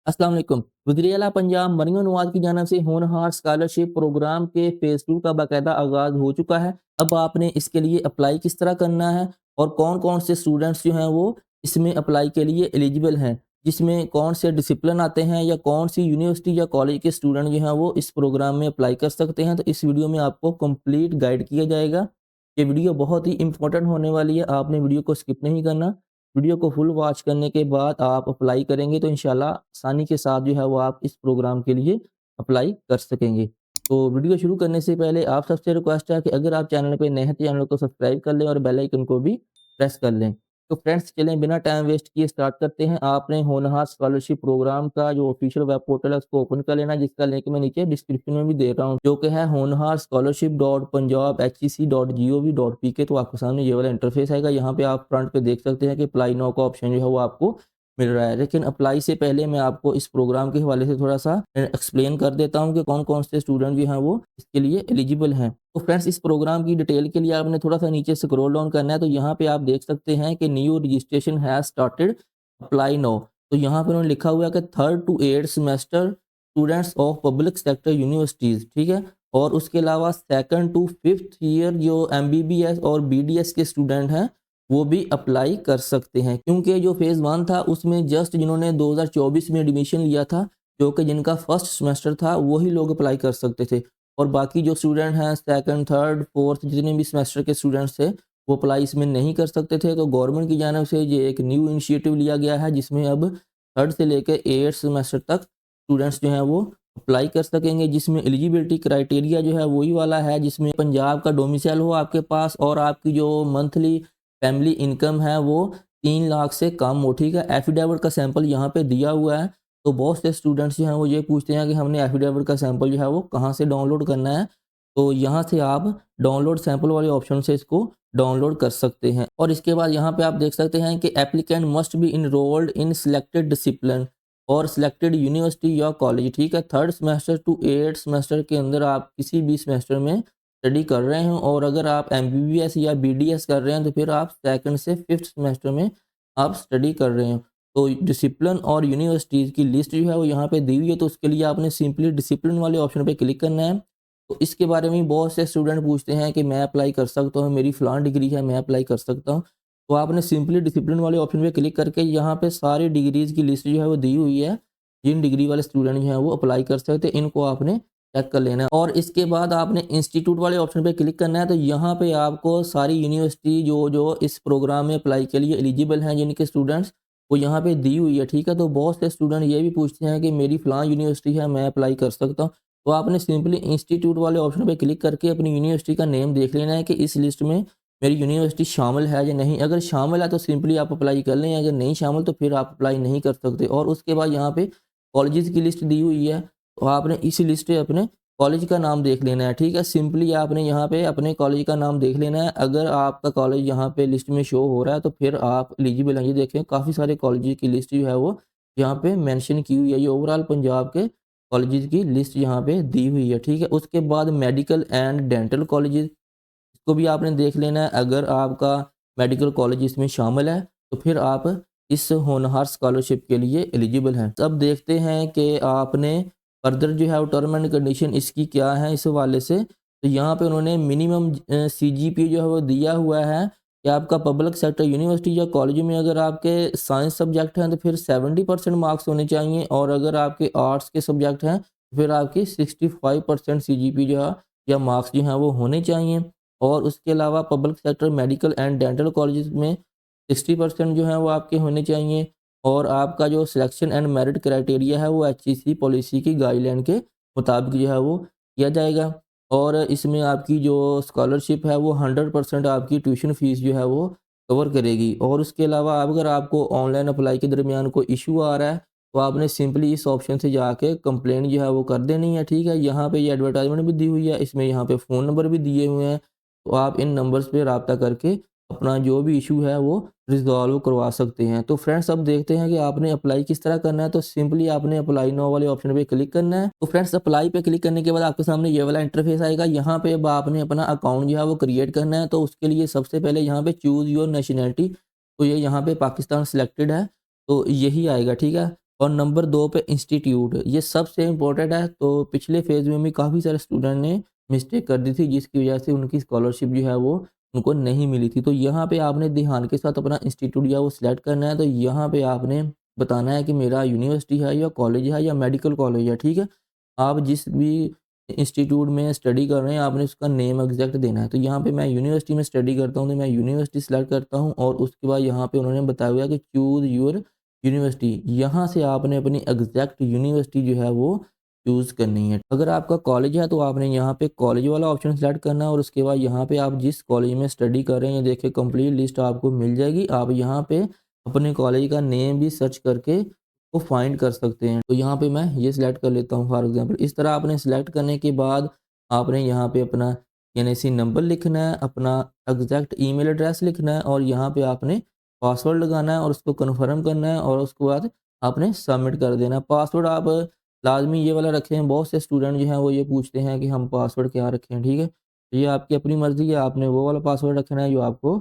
अस्सलाम वालेकुम। वज़ीर-ए-आला पंजाब मरियम नवाज़ की जानिब से होनहार स्कॉलरशिप प्रोग्राम के फ़ेज़ 2 का बाकायदा आगाज़ हो चुका है। अब आपने इसके लिए अप्लाई किस तरह करना है और कौन-कौन से स्टूडेंट्स जो हैं वो इसमें अप्लाई के लिए एलिजिबल हैं, जिसमें कौन से डिसिप्लिन आते हैं या कौन-सी यूनिवर्सिटी या कॉलेज के स्टूडेंट जो हैं वो इस प्रोग्राम में अप्लाई कर सकते हैं। तो इस वीडियो में आपको कंप्लीट गाइड किया जाएगा। ये वीडियो बहुत ही इम्पोर्टेंट होने वाली है, आपने वीडियो को स्किप नहीं करना। वीडियो को फुल वॉच करने के बाद आप अप्लाई करेंगे तो इंशाल्लाह आसानी के साथ जो है वो आप इस प्रोग्राम के लिए अप्लाई कर सकेंगे। तो वीडियो शुरू करने से पहले आप सबसे रिक्वेस्ट है कि अगर आप चैनल पे नए हैं तो चैनल को सब्सक्राइब कर लें और बेल आइकन को भी प्रेस कर लें। तो फ्रेंड्स चलें बिना टाइम वेस्ट किए स्टार्ट करते हैं। आपने होनहार स्कॉलरशिप प्रोग्राम का जो ऑफिशियल वेब पोर्टल है उसको ओपन कर लेना, जिसका लिंक मैं नीचे डिस्क्रिप्शन में भी दे रहा हूँ, जो कि है होनहार स्कॉलरशिप डॉट पंजाब HEC.gov.pk। तो आपके सामने ये वाला इंटरफेस आएगा। यहाँ पे आप फ्रंट पे देख सकते हैं कि अप्लाई नाउ का ऑप्शन जो है वो आपको मिल रहा है। लेकिन अप्लाई से पहले मैं आपको इस प्रोग्राम के हवाले से थोड़ा सा एक्सप्लेन कर देता हूँ कि कौन-कौन से स्टूडेंट जो हैं वो इसके लिए एलिजिबल हैं। तो फ्रेंड्स इस प्रोग्राम की डिटेल के लिए आपने थोड़ा सा नीचे स्क्रॉल डाउन करना है। तो यहाँ पे आप देख सकते हैं कि new registration has started, apply now. तो यहाँ पे उन्होंने लिखा हुआ है कि 3rd to 8th semester students of public sector universities, ठीक है? और उसके अलावा 2nd to 5th ईयर जो MBBS और BDS के स्टूडेंट हैं वो भी अप्लाई कर सकते हैं, क्योंकि जो फ़ेज़ 1 था उसमें जस्ट जिन्होंने 2024 में एडमिशन लिया था, जो कि जिनका फर्स्ट सेमेस्टर था, वही लोग अप्लाई कर सकते थे। और बाकी जो स्टूडेंट हैं 2nd, 3rd, 4th जितने भी सेमेस्टर के स्टूडेंट्स थे, वो अप्लाई इसमें नहीं कर सकते थे। तो गवर्नमेंट की जानिब से ये एक न्यू इनिशिएटिव लिया गया है, जिसमें अब 3rd से लेके 8th सेमेस्टर तक स्टूडेंट्स जो हैं वो अप्लाई कर सकेंगे, जिसमें एलिजिबिलिटी क्राइटेरिया जो है वही वाला है, जिसमें पंजाब का डोमिसाइल हो आपके पास और आपकी जो मंथली फैमिली इनकम है वो 3 लाख से कम हो, ठीक है? एफिडेविट का सैंपल यहाँ पे दिया हुआ है। तो बहुत से स्टूडेंट्स जो हैं वो ये पूछते हैं कि हमने एफिडेविट का सैंपल जो है वो कहाँ से डाउनलोड करना है? तो यहाँ से आप डाउनलोड सैंपल वाले ऑप्शन से इसको डाउनलोड कर सकते हैं। और इसके बाद यहाँ पे आप देख सकते हैं कि applicant must be enrolled in selected discipline और सिलेक्टेड यूनिवर्सिटी या कॉलेज, ठीक है? 3rd semester two 8th semester के अंदर आप किसी भी सेमेस्टर में स्टडी कर रहे हो, और अगर आप MBBS या BDS कर रहे हैं तो फिर आप 2nd से 5th सेमेस्टर में आप स्टडी कर रहे हो। तो डिसिप्लिन और यूनिवर्सिटीज़ की लिस्ट जो है वो यहाँ पे दी हुई है। तो उसके लिए आपने सिंपली डिसिप्लिन वाले ऑप्शन पे क्लिक करना है। तो इसके बारे में बहुत से स्टूडेंट पूछते हैं कि मैं अप्लाई कर सकता हूँ, मेरी फ़लाँ डिग्री है, मैं अप्लाई कर सकता हूँ। तो आपने सिंपली डिसिप्लिन वाले ऑप्शन पे क्लिक करके यहाँ पे सारी डिग्रीज़ की लिस्ट जो है वो दी हुई है। जिन डिग्री वाले स्टूडेंट जो हैं वो अप्लाई कर सकते हैं, इनको आपने चेक कर लेना है। और इसके बाद आपने इंस्टीट्यूट वाले ऑप्शन पे क्लिक करना है। तो यहाँ पे आपको सारी यूनिवर्सिटी जो इस प्रोग्राम में अप्लाई के लिए एलिजिबल हैं, जिनके स्टूडेंट्स, वो यहाँ पे दी हुई है, ठीक है? तो बहुत से स्टूडेंट ये भी पूछते हैं कि मेरी फ़लाँ यूनिवर्सिटी है, मैं अप्लाई कर सकता हूँ। तो आपने सिंपली इंस्टीट्यूट वाले ऑप्शन पे क्लिक करके अपनी यूनिवर्सिटी का नेम देख लेना है कि इस लिस्ट में मेरी यूनिवर्सिटी शामिल है या नहीं। अगर शामिल है तो सिंपली आप अप्लाई कर लें, अगर नहीं शामिल तो फिर आप अप्लाई नहीं कर सकते। और उसके बाद यहाँ पे कॉलेजेस की लिस्ट दी हुई है, तो आपने इसी लिस्ट पे अपने कॉलेज का नाम देख लेना है, ठीक है? सिंपली आपने यहाँ पे अपने कॉलेज का नाम देख लेना है। अगर आपका कॉलेज यहाँ पे लिस्ट में शो हो रहा है तो फिर आप एलिजिबल हैं। ये देखें काफ़ी सारे कॉलेजेस की लिस्ट जो है वो यहाँ पे मेंशन की हुई है। ये ओवरऑल पंजाब के कॉलेजेस की लिस्ट यहाँ पे दी हुई है, ठीक है? उसके बाद मेडिकल एंड डेंटल कॉलेजेस, इसको भी आपने देख लेना है। अगर आपका मेडिकल कॉलेज इसमें शामिल है तो फिर आप इस होनहार स्कॉलरशिप के लिए एलिजिबल हैं। अब देखते हैं कि आपने फर्दर जो है वो टर्म एंड कंडीशन इसकी क्या है इस हवाले से। तो यहाँ पे उन्होंने मिनिमम CGPA जो है वो दिया हुआ है कि आपका पब्लिक सेक्टर यूनिवर्सिटी या कॉलेज में अगर आपके साइंस सब्जेक्ट हैं तो फिर 70% मार्क्स होने चाहिए, और अगर आपके आर्ट्स के सब्जेक्ट हैं तो फिर आपकी 65% CGPA जो है या मार्क्स जो हैं वो होने चाहिए। और उसके अलावा public sector medical and dental colleges में 60% जो है वो आपके होने चाहिए। और आपका जो सिलेक्शन एंड मेरिट क्राइटेरिया है वो HEC पॉलिसी की गाइडलाइन के मुताबिक जो है वो किया जाएगा। और इसमें आपकी जो स्कॉलरशिप है वो 100% आपकी ट्यूशन फ़ीस जो है वो कवर करेगी। और उसके अलावा अगर आपको ऑनलाइन अप्लाई के दरमियान कोई इशू आ रहा है तो आपने सिंपली इस ऑप्शन से जाके कंप्लेंट जो है वो कर देनी है, ठीक है? यहाँ पे ये एडवर्टाइजमेंट भी दी हुई है, इसमें यहाँ पे फ़ोन नंबर भी दिए हुए हैं। तो आप इन नंबर्स पे राब्ता करके अपना जो भी इशू है वो रिज़ॉल्व करवा सकते हैं। तो फ्रेंड्स अब देखते हैं कि आपने अप्लाई किस तरह करना है। तो सिंपली आपने अप्लाई नाउ वाले ऑप्शन पे क्लिक करना है। तो फ्रेंड्स अप्लाई पे क्लिक करने के बाद आपके सामने ये वाला इंटरफेस आएगा। यहाँ पे अब आपने अपना अकाउंट जो है वो क्रिएट करना है। तो उसके लिए सबसे पहले यहाँ पे चूज़ योर नेशनैलिटी, तो ये यहाँ पे पाकिस्तान सिलेक्टेड है, तो यही आएगा, ठीक है? और नंबर 2 पे इंस्टीट्यूट, ये सबसे इम्पोर्टेंट है। तो पिछले फेज़ में भी काफ़ी सारे स्टूडेंट ने मिस्टेक कर दी थी, जिसकी वजह से उनकी स्कॉलरशिप जो है वो उनको नहीं मिली थी। तो यहाँ पे आपने ध्यान के साथ अपना इंस्टीट्यूट या वो सिलेक्ट करना है। तो यहाँ पे आपने बताना है कि मेरा यूनिवर्सिटी है या कॉलेज है या मेडिकल कॉलेज है, ठीक है? आप जिस भी इंस्टीट्यूट में स्टडी कर रहे हैं, आपने उसका नेम एग्ज़ैक्ट देना है। तो यहाँ पे मैं यूनिवर्सिटी में स्टडी करता हूँ, तो मैं यूनिवर्सिटी सिलेक्ट करता हूँ और उसके बाद यहाँ पे उन्होंने बताया हुआ है कि चूज़ योर यूनिवर्सिटी। यहाँ से आपने अपनी एग्ज़ैक्ट यूनिवर्सिटी जो है वो चूज़ करनी है। अगर आपका कॉलेज है तो आपने यहाँ पे कॉलेज वाला ऑप्शन सेलेक्ट करना है और उसके बाद यहाँ पे आप जिस कॉलेज में स्टडी कर रहे हैं, ये देखिए कंप्लीट लिस्ट आपको मिल जाएगी। आप यहाँ पे अपने कॉलेज का नेम भी सर्च करके वो फाइंड कर सकते हैं। तो यहाँ पे मैं ये सिलेक्ट कर लेता हूँ फॉर एग्ज़ाम्पल। इस तरह आपने सिलेक्ट करने के बाद आपने यहाँ पे अपना एनआईसी नंबर लिखना है, अपना एग्ज़ैक्ट ईमेल एड्रेस लिखना है और यहाँ पे आपने पासवर्ड लगाना है और उसको कन्फर्म करना है और उसके बाद आपने सबमिट कर देना है। पासवर्ड आप लाज़मी ये वाला रखें, बहुत से स्टूडेंट जो हैं वो ये पूछते हैं कि हम पासवर्ड क्या रखें, ठीक है? ये आपकी अपनी मर्ज़ी है, आपने वो वाला पासवर्ड रखना है जो आपको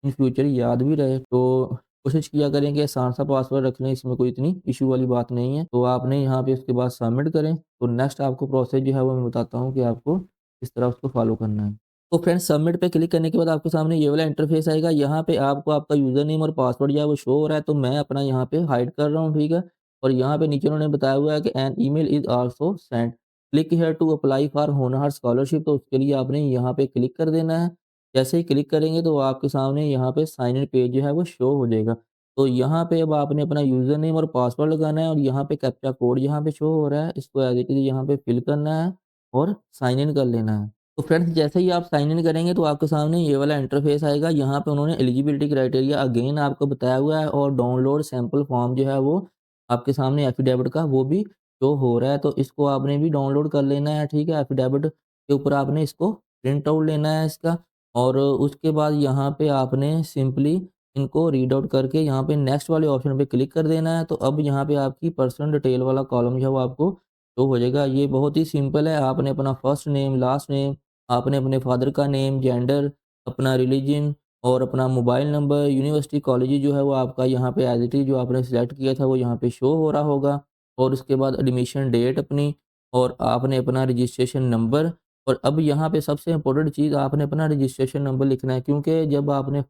इन फ्यूचर याद भी रहे। तो कोशिश किया करें कि आसान सा पासवर्ड रख लें, इसमें कोई इतनी इश्यू वाली बात नहीं है। तो आपने यहाँ पे उसके बाद सबमिट करें, तो नेक्स्ट आपको प्रोसेस जो है वो मैं बताता हूँ कि आपको किस तरह उसको फ़ॉलो करना है। तो फ्रेंड्स सबमिट पे क्लिक करने के बाद आपके सामने ये वाला इंटरफेस आएगा। यहाँ पे आपको आपका यूज़र नेम और पासवर्ड जो है वो शो हो रहा है, तो मैं अपना यहाँ पे हाइड कर रहा हूँ, ठीक है? और यहाँ पे नीचे उन्होंने बताया हुआ है कि an email is also sent, click here to apply for Honhaar scholarship. तो उसके लिए आपने यहाँ पे क्लिक कर देना है। जैसे ही क्लिक करेंगे तो आपके सामने यहाँ पे साइन इन पेज जो है वो शो हो जाएगा। तो यहाँ पे अब आपने अपना यूज़र नेम और पासवर्ड लगाना है और यहाँ पे कैप्चा कोड यहाँ पे शो हो रहा है, इसको एज़ इट इज़ यहाँ पे फिल करना है और साइन इन कर लेना है। तो फ्रेंड्स जैसे ही आप साइन इन करेंगे तो आपके सामने ये वाला इंटरफेस आएगा। यहाँ पे उन्होंने एलिजिबिलिटी क्राइटेरिया अगेन आपको बताया हुआ है और डाउनलोड सैंपल फॉर्म जो है वो आपके सामने एफिडेविट का वो भी शो हो रहा है। तो इसको आपने भी डाउनलोड कर लेना है, ठीक है? एफिडेविट के ऊपर आपने इसको प्रिंट आउट लेना है इसका और उसके बाद यहाँ पे आपने सिंपली इनको रीड आउट करके यहाँ पे नेक्स्ट वाले ऑप्शन पे क्लिक कर देना है। तो अब यहाँ पे आपकी पर्सनल डिटेल वाला कॉलम जो है वो आपको शो हो जाएगा। ये बहुत ही सिंपल है। आपने अपना फर्स्ट नेम, लास्ट नेम, आपने अपने फादर का नेम, जेंडर, अपना रिलीजन और अपना मोबाइल नंबर, यूनिवर्सिटी, कॉलेज जो है वो आपका यहाँ पे एज़ इट इज़ जो आपने सिलेक्ट किया था वो यहाँ पे शो हो रहा होगा। और उसके बाद एडमिशन डेट अपनी और आपने अपना रजिस्ट्रेशन नंबर और अब यहाँ पे सबसे इम्पोर्टेंट चीज़ आपने अपना रजिस्ट्रेशन नंबर लिखना है, क्योंकि जब आपने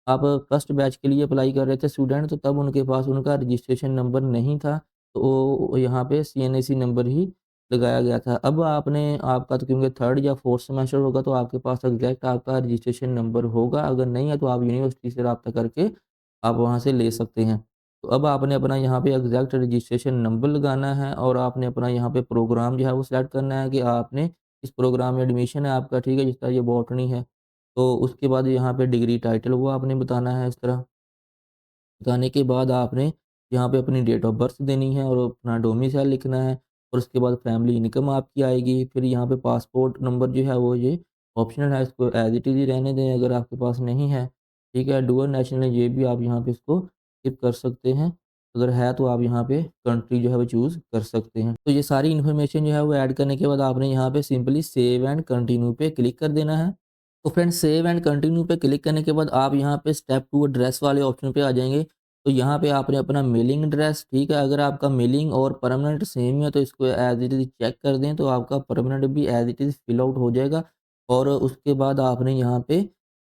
आप फर्स्ट बैच के लिए अप्लाई कर रहे थे स्टूडेंट, तो तब उनके पास उनका रजिस्ट्रेशन नंबर नहीं था। तो यहाँ पे सीएनएसी नंबर ही लगाया गया था। अब आपने आपका तो क्योंकि थर्ड या फोर्थ सेमेस्टर होगा तो आपके पास एग्ज़ैक्ट आपका रजिस्ट्रेशन नंबर होगा, अगर नहीं है तो आप यूनिवर्सिटी से राब्ता करके आप वहाँ से ले सकते हैं। तो अब आपने अपना यहाँ पे एग्ज़ैक्ट रजिस्ट्रेशन नंबर लगाना है और आपने अपना यहाँ पे प्रोग्राम जो है वो सिलेक्ट करना है कि आपने इस प्रोग्राम में एडमिशन है आपका, ठीक है? जिस तरह ये बॉटनी है, तो उसके बाद यहाँ पे डिग्री टाइटल वो आपने बताना है इस तरह। बताने के बाद आपने यहाँ पे अपनी डेट ऑफ बर्थ देनी है और अपना डोमिसाइल लिखना है और उसके बाद फैमिली इनकम आपकी आएगी। फिर यहाँ पे पासपोर्ट नंबर जो है वो ये ऑप्शनल है, इसको एज़ इट इज़ ही रहने दें अगर आपके पास नहीं है, ठीक है। डुअल नेशनल है, ये भी आप यहाँ पे इसको स्किप कर सकते हैं। अगर है तो आप यहाँ पे कंट्री जो है वो चूज़ कर सकते हैं। तो ये सारी इन्फॉर्मेशन जो है वो ऐड करने के बाद आपने यहाँ पे सिंपली सेव एंड कंटिन्यू पे क्लिक कर देना है। तो फ्रेंड्स सेव एंड कंटिन्यू पे क्लिक करने के बाद आप यहाँ पे स्टेप 2 एड्रेस वाले ऑप्शन पे आ जाएँगे। तो यहाँ पे आपने अपना मेलिंग एड्रेस, ठीक है, अगर आपका मेलिंग और परमानेंट सेम है तो इसको एज़ इट इज़ चेक कर दें, तो आपका परमानेंट भी as it is fill out हो जाएगा और उसके बाद आपने यहाँ पे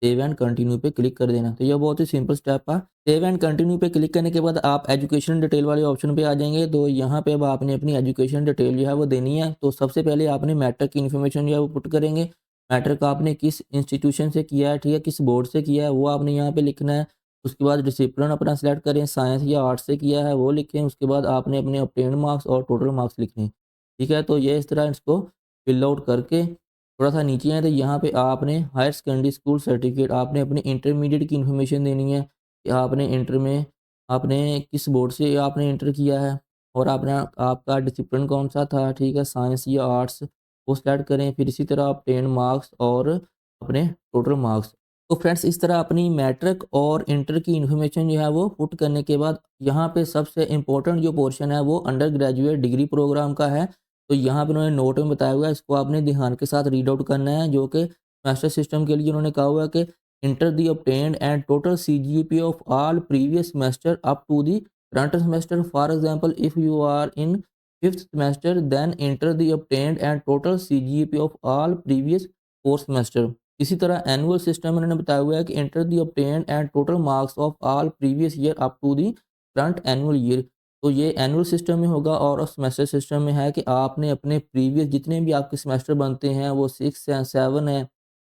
सेव एंड कंटिन्यू पे क्लिक कर देना। तो ये बहुत ही सिंपल स्टेप है। सेव एंड कंटिन्यू पे क्लिक करने के बाद आप एजुकेशन डिटेल वाले ऑप्शन पे आ जाएँगे। तो यहाँ पे अब आपने अपनी एजुकेशन डिटेल जो है वो देनी है। तो सबसे पहले आपने मैट्रिक की इन्फॉर्मेशन जो है वो पुट करेंगे। मैट्रिक आपने किस इंस्टीट्यूशन से किया है, ठीक है, किस बोर्ड से किया है वो आपने यहाँ पे लिखना है। उसके बाद डिसिप्लिन अपना सिलेक्ट करें, साइंस या आर्ट्स से किया है वो लिखें। उसके बाद आपने अपने ऑब्टेन्ड मार्क्स और टोटल मार्क्स लिखने हैं, ठीक है। तो ये इस तरह इसको फिल आउट करके थोड़ा सा नीचे आए तो यहाँ पे आपने हायर सेकेंडरी स्कूल सर्टिफिकेट, आपने अपने इंटरमीडिएट की इन्फॉर्मेशन देनी है कि आपने इंटर में आपने किस बोर्ड से आपने इंटर किया है और आपने आपका डिसिप्लिन कौन सा था, ठीक है, साइंस या आर्ट्स, वो सेलेक्ट करें। फिर इसी तरह ऑब्टेन्ड मार्क्स और अपने टोटल मार्क्स। तो फ्रेंड्स इस तरह अपनी मैट्रिक और इंटर की इन्फॉर्मेशन जो है वो पुट करने के बाद यहाँ पे सबसे इम्पोर्टेंट जो पोर्शन है वो अंडर ग्रेजुएट डिग्री प्रोग्राम का है। तो यहाँ पे उन्होंने नोट में बताया हुआ है, इसको आपने ध्यान के साथ रीड आउट करना है, जो कि मास्टर सिस्टम के लिए उन्होंने कहा हुआ है कि enter the obtained and total CGPA of all previous semester up to the current semester, for example if you are in 5th semester then enter the obtained and total CGPA of all previous 4 semester. इसी तरह annual system में उन्होंने बताया हुआ है कि enter the obtained and total marks of all previous year up to the current annual year. तो ये एनुअल सिस्टम में होगा और सेमेस्टर सिस्टम में है कि आपने अपने प्रीवियस जितने भी आपके सेमेस्टर बनते हैं वो 6 हैं, 7 हैं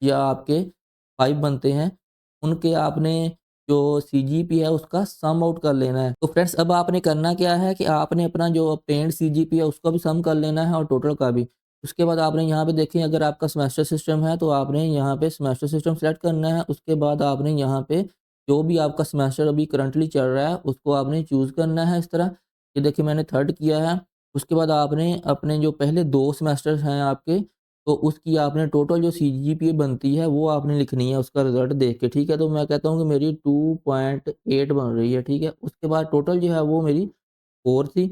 या आपके 5 बनते हैं, उनके आपने जो सीजीपी है उसका सम आउट कर लेना है। तो फ्रेंड्स अब आपने करना क्या है कि आपने अपना जो ऑब्टेन्ड सीजीपी है उसका भी सम कर लेना है और टोटल का भी। उसके बाद आपने यहाँ पे देखें अगर आपका सेमेस्टर सिस्टम है तो आपने यहाँ पे सेमेस्टर सिस्टम सेलेक्ट करना है। उसके बाद आपने यहाँ पे जो भी आपका सेमेस्टर अभी करंटली चल रहा है उसको आपने चूज़ करना है इस तरह। ये देखिए मैंने 3rd किया है। उसके बाद आपने अपने जो पहले 2 सेमेस्टर्स हैं आपके, तो उसकी आपने टोटल जो सीजीपीए बनती है वो आपने लिखनी है उसका रिज़ल्ट देख के, ठीक है? तो मैं कहता हूँ कि मेरी 2.8 बन रही है, ठीक है? उसके बाद टोटल जो है वो मेरी 4 थी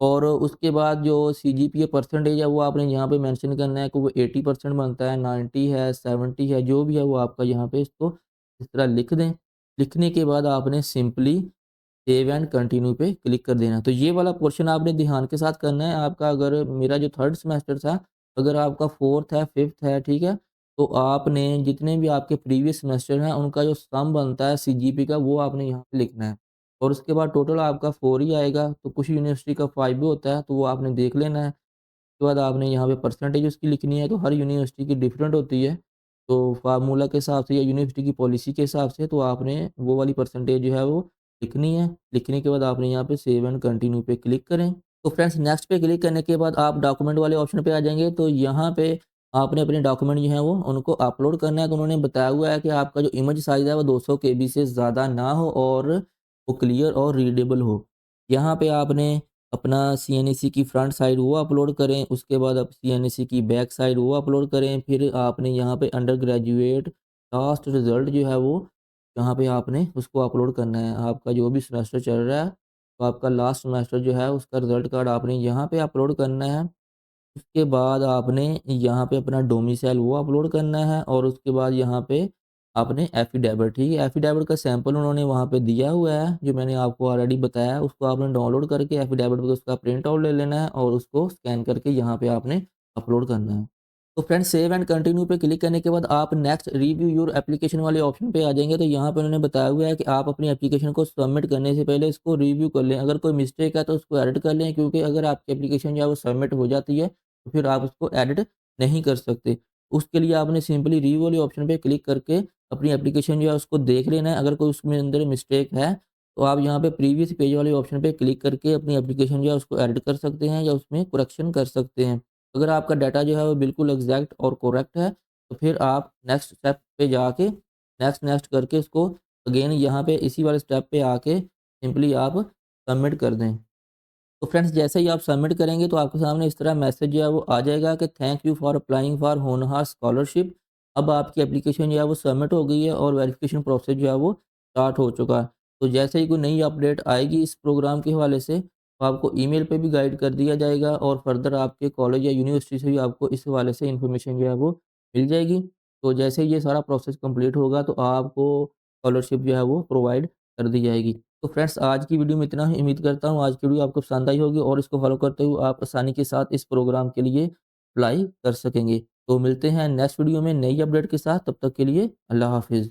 और उसके बाद जो सीजीपीए परसेंटेज है वो आपने यहाँ पे मेंशन करना है कि वो 80% बनता है, 90 है, 70 है, जो भी है वो आपका यहाँ पे इसको इस तरह लिख दें। लिखने के बाद आपने सिंपली सेव एंड कंटिन्यू पे क्लिक कर देना। तो ये वाला पोर्शन आपने ध्यान के साथ करना है। आपका अगर मेरा जो 3rd सेमेस्टर था, अगर आपका 4th है, 5th है, ठीक है? तो आपने जितने भी आपके प्रीवियस सेमेस्टर हैं, उनका जो सम बनता है सीजीपी का, वो आपने यहाँ पे लिखना है। और उसके बाद टोटल आपका 4 ही आएगा, तो कुछ यूनिवर्सिटी का 5 भी होता है, तो वो आपने देख लेना है। उसके बाद आपने यहाँ पे परसेंटेज उसकी लिखनी है, तो हर यूनिवर्सिटी की डिफरेंट होती है। तो फार्मूला के हिसाब से या यूनिवर्सिटी की पॉलिसी के हिसाब से तो आपने वो वाली परसेंटेज जो है वो लिखनी है। लिखने के बाद आपने यहाँ पे सेव एंड कंटिन्यू पे क्लिक करें। तो फ्रेंड्स नेक्स्ट पे क्लिक करने के बाद आप डॉक्यूमेंट वाले ऑप्शन पे आ जाएँगे, तो यहाँ पे आपने अपने डॉक्यूमेंट जो हैं वो उनको अपलोड करना है। तो उन्होंने बताया हुआ है कि आपका जो इमेज साइज़ है वो 200 केबी से ज़्यादा ना हो और वो क्लियर और रीडेबल हो। यहाँ पे आपने अपना सीएनएसी की फ्रंट साइड वो अपलोड करें, उसके बाद आप सीएनएसी की बैक साइड वो अपलोड करें, फिर आपने यहाँ पे अंडर ग्रेजुएट लास्ट रिज़ल्ट जो है वो यहाँ पे आपने उसको अपलोड करना है। आपका जो भी सेमेस्टर चल रहा है, तो आपका लास्ट सेमेस्टर जो है उसका रिज़ल्ट कार्ड आपने यहाँ पे अपलोड करना है। उसके बाद आपने यहाँ पे अपना डोमिसाइल वो अपलोड करना है और उसके बाद यहाँ पे आपने एफिडेविट, ठीक है? एफिडेविट का सैंपल उन्होंने वहाँ पे दिया हुआ है, जो मैंने आपको ऑलरेडी बताया है, उसको आपने डाउनलोड करके एफिडेविट का उसका प्रिंट आउट ले लेना है और उसको स्कैन करके यहाँ पे आपने अपलोड करना है। तो फ्रेंड्स सेव एंड कंटिन्यू पे क्लिक करने के बाद आप नेक्स्ट रिव्यू योर एप्लीकेशन वाले ऑप्शन पे आ जाएँगे, तो यहाँ पे उन्होंने बताया हुआ है कि आप अपनी एप्लीकेशन को सबमिट करने से पहले इसको रिव्यू कर लें। अगर कोई मिस्टेक है तो उसको एडिट कर लें, क्योंकि अगर आपकी एप्लीकेशन जो है वो सबमिट हो जाती है तो फिर आप उसको एडिट नहीं कर सकते। उसके लिए आपने सिंपली रिव्यू वाले ऑप्शन पे क्लिक करके अपनी एप्लीकेशन जो है उसको देख लेना है। अगर कोई उसमें अंदर मिस्टेक है, तो आप यहाँ पे प्रीवियस पेज वाले ऑप्शन पे क्लिक करके अपनी एप्लीकेशन जो है उसको एडिट कर सकते हैं या उसमें करेक्शन कर सकते हैं। अगर आपका डाटा जो है वो बिल्कुल एग्जैक्ट और करेक्ट है, तो फिर आप नेक्स्ट स्टेप पे जाके नेक्स्ट नेक्स्ट करके उसको अगेन यहाँ पे इसी वाले स्टेप पे आके सिंपली आप सबमिट कर दें। तो फ्रेंड्स जैसे ही आप सबमिट करेंगे तो आपके सामने इस तरह मैसेज जो है वो आ जाएगा कि thank you for applying for Honhaar scholarship. अब आपकी एप्लीकेशन जो है वो सबमिट हो गई है और वेरिफिकेशन प्रोसेस जो है वो स्टार्ट हो चुका है। तो जैसे ही कोई नई अपडेट आएगी इस प्रोग्राम के हवाले से, तो आपको ईमेल पे भी गाइड कर दिया जाएगा और फर्दर आपके कॉलेज या यूनिवर्सिटी से भी आपको इस हवाले से इन्फॉर्मेशन जो है वो मिल जाएगी। तो जैसे ही ये सारा प्रोसेस कंप्लीट होगा तो आपको स्कॉलरशिप जो है वो प्रोवाइड कर दी जाएगी। तो फ्रेंड्स आज की वीडियो में इतना ही। उम्मीद करता हूँ आज की वीडियो आपको पसंद आई होगी और इसको फॉलो करते हुए आप आसानी के साथ इस प्रोग्राम के लिए अप्लाई कर सकेंगे। तो मिलते हैं नेक्स्ट वीडियो में नई अपडेट के साथ, तब तक के लिए अल्लाह हाफिज़।